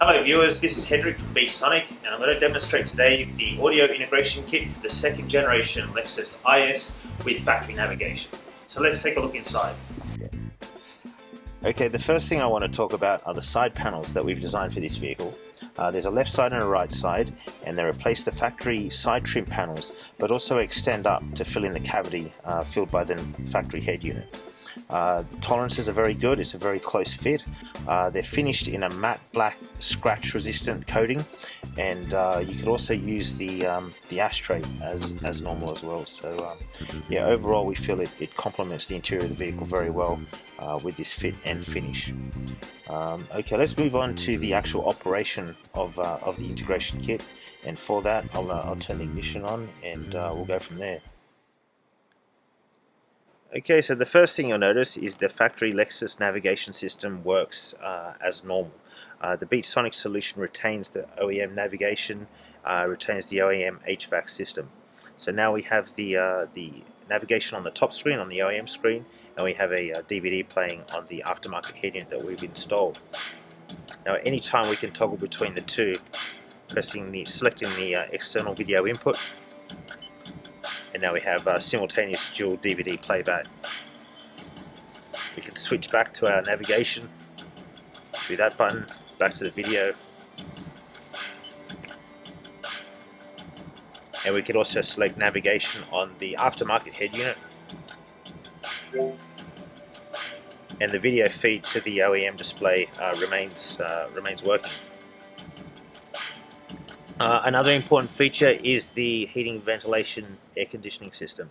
Hello viewers, this is Hendrik from Sonic, and I'm going to demonstrate today the audio integration kit for the second generation Lexus IS with factory navigation. So let's take a look inside. Okay, the first thing I want to talk about are the side panels that we've designed for this vehicle. There's a left side and a right side, and they replace the factory side trim panels, but also extend up to fill in the cavity filled by the factory head unit. The tolerances are very good, it's a very close fit. They're finished in a matte black scratch resistant coating, and you could also use the ashtray as normal as well. So yeah, overall we feel it complements the interior of the vehicle very well with this fit and finish. Okay, let's move on to the actual operation of the integration kit, and for that I'll turn the ignition on and we'll go from there. Okay, so the first thing you'll notice is the factory Lexus navigation system works as normal. The BeatSonic solution retains the OEM navigation, retains the OEM HVAC system. So now we have the navigation on the top screen, on the OEM screen, and we have a DVD playing on the aftermarket head unit that we've installed. Now at any time we can toggle between the two, selecting the external video input. And now we have simultaneous dual DVD playback. We can switch back to our navigation through that button, back to the video. And we can also select navigation on the aftermarket head unit. And the video feed to the OEM display remains working. Another important feature is the heating, ventilation, air conditioning system.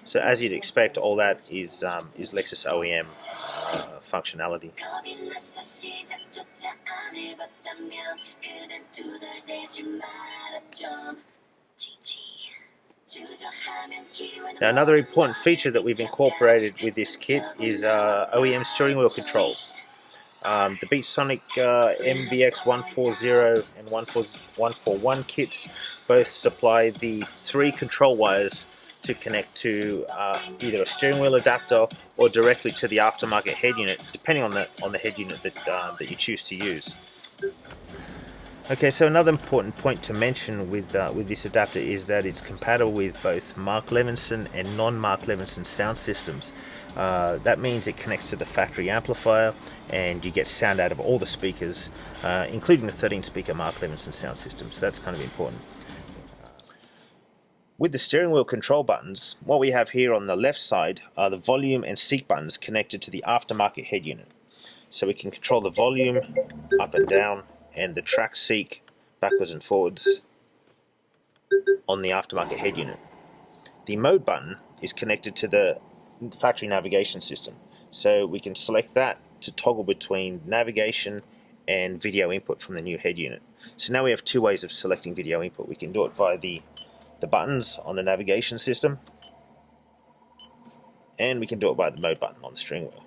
So as you'd expect, all that is Lexus OEM functionality. Now another important feature that we've incorporated with this kit is OEM steering wheel controls. The BeatSonic MVX 140 and 141 kits both supply the 3 control wires to connect to either a steering wheel adapter or directly to the aftermarket head unit, depending on the head unit that you choose to use. Okay, so another important point to mention with this adapter is that it's compatible with both Mark Levinson and non-Mark Levinson sound systems. That means it connects to the factory amplifier, and you get sound out of all the speakers, including the 13-speaker Mark Levinson sound system, so that's kind of important. With the steering wheel control buttons, what we have here on the left side are the volume and seek buttons connected to the aftermarket head unit. So we can control the volume up and down, and the track seek backwards and forwards on the aftermarket head unit. The mode button is connected to the factory navigation system, so we can select that to toggle between navigation and video input from the new head unit. So now we have 2 ways of selecting video input. We can do it via the buttons on the navigation system, and we can do it by the mode button on the steering wheel.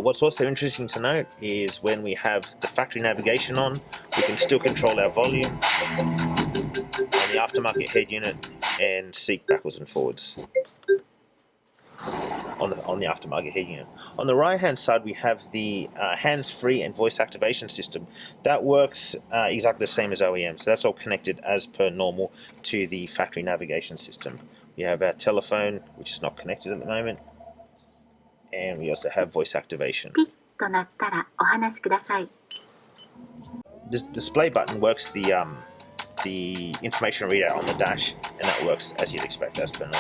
What's also interesting to note is when we have the factory navigation on, we can still control our volume on the aftermarket head unit and seek backwards and forwards on the aftermarket head unit. On the right hand side we have the hands-free and voice activation system. That works exactly the same as OEM, so that's all connected as per normal to the factory navigation system. We have our telephone, which is not connected at the moment, and we also have voice activation. This display button works the information readout on the dash, and that works as you'd expect, as per normal.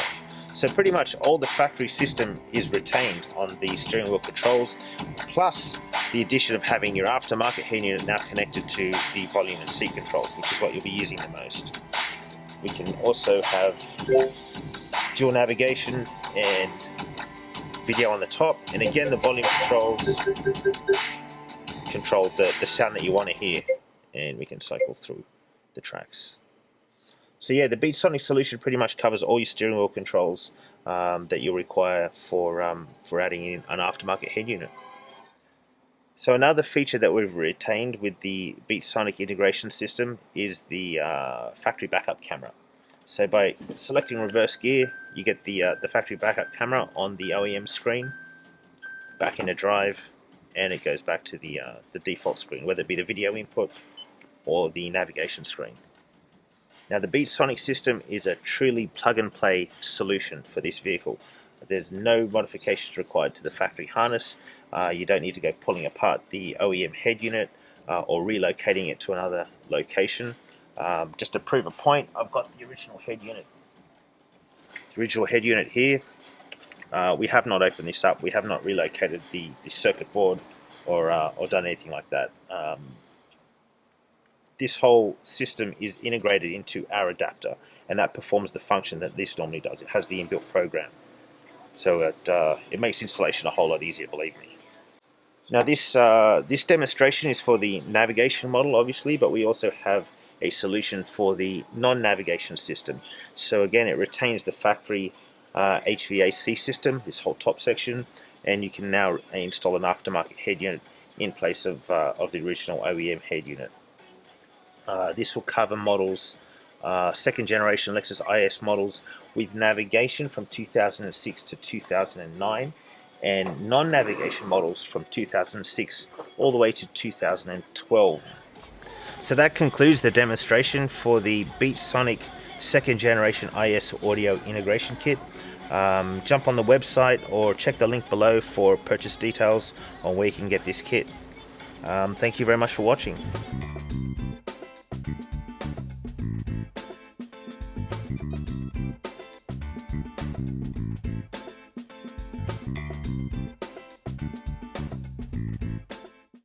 So pretty much all the factory system is retained on the steering wheel controls, plus the addition of having your aftermarket head unit now connected to the volume and seat controls, which is what you'll be using the most. We can also have dual navigation and video on the top, and again the volume controls control the sound that you want to hear, and we can cycle through the tracks. So yeah, the BeatSonic solution pretty much covers all your steering wheel controls that you'll require for adding in an aftermarket head unit. So another feature that we've retained with the BeatSonic integration system is the factory backup camera. So by selecting reverse gear, you get the factory backup camera on the OEM screen. back into drive, and it goes back to the default screen, whether it be the video input or the navigation screen. Now the Beatsonic system is a truly plug-and-play solution for this vehicle. There's no modifications required to the factory harness. You don't need to go pulling apart the OEM head unit or relocating it to another location. Just to prove a point, I've got the original head unit. The original head unit here. We have not opened this up. We have not relocated the circuit board or done anything like that. This whole system is integrated into our adapter, and that performs the function that this normally does. It has the inbuilt program, so it makes installation a whole lot easier, believe me. Now this demonstration is for the navigation model, obviously, but we also have a solution for the non-navigation system. So again, it retains the factory HVAC system, this whole top section, and you can now install an aftermarket head unit in place of the original OEM head unit. This will cover models, second generation Lexus IS models with navigation from 2006 to 2009, and non-navigation models from 2006 all the way to 2012. So that concludes the demonstration for the Beatsonic second generation IS audio integration kit. Jump on the website or check the link below for purchase details on where you can get this kit. Thank you very much for watching.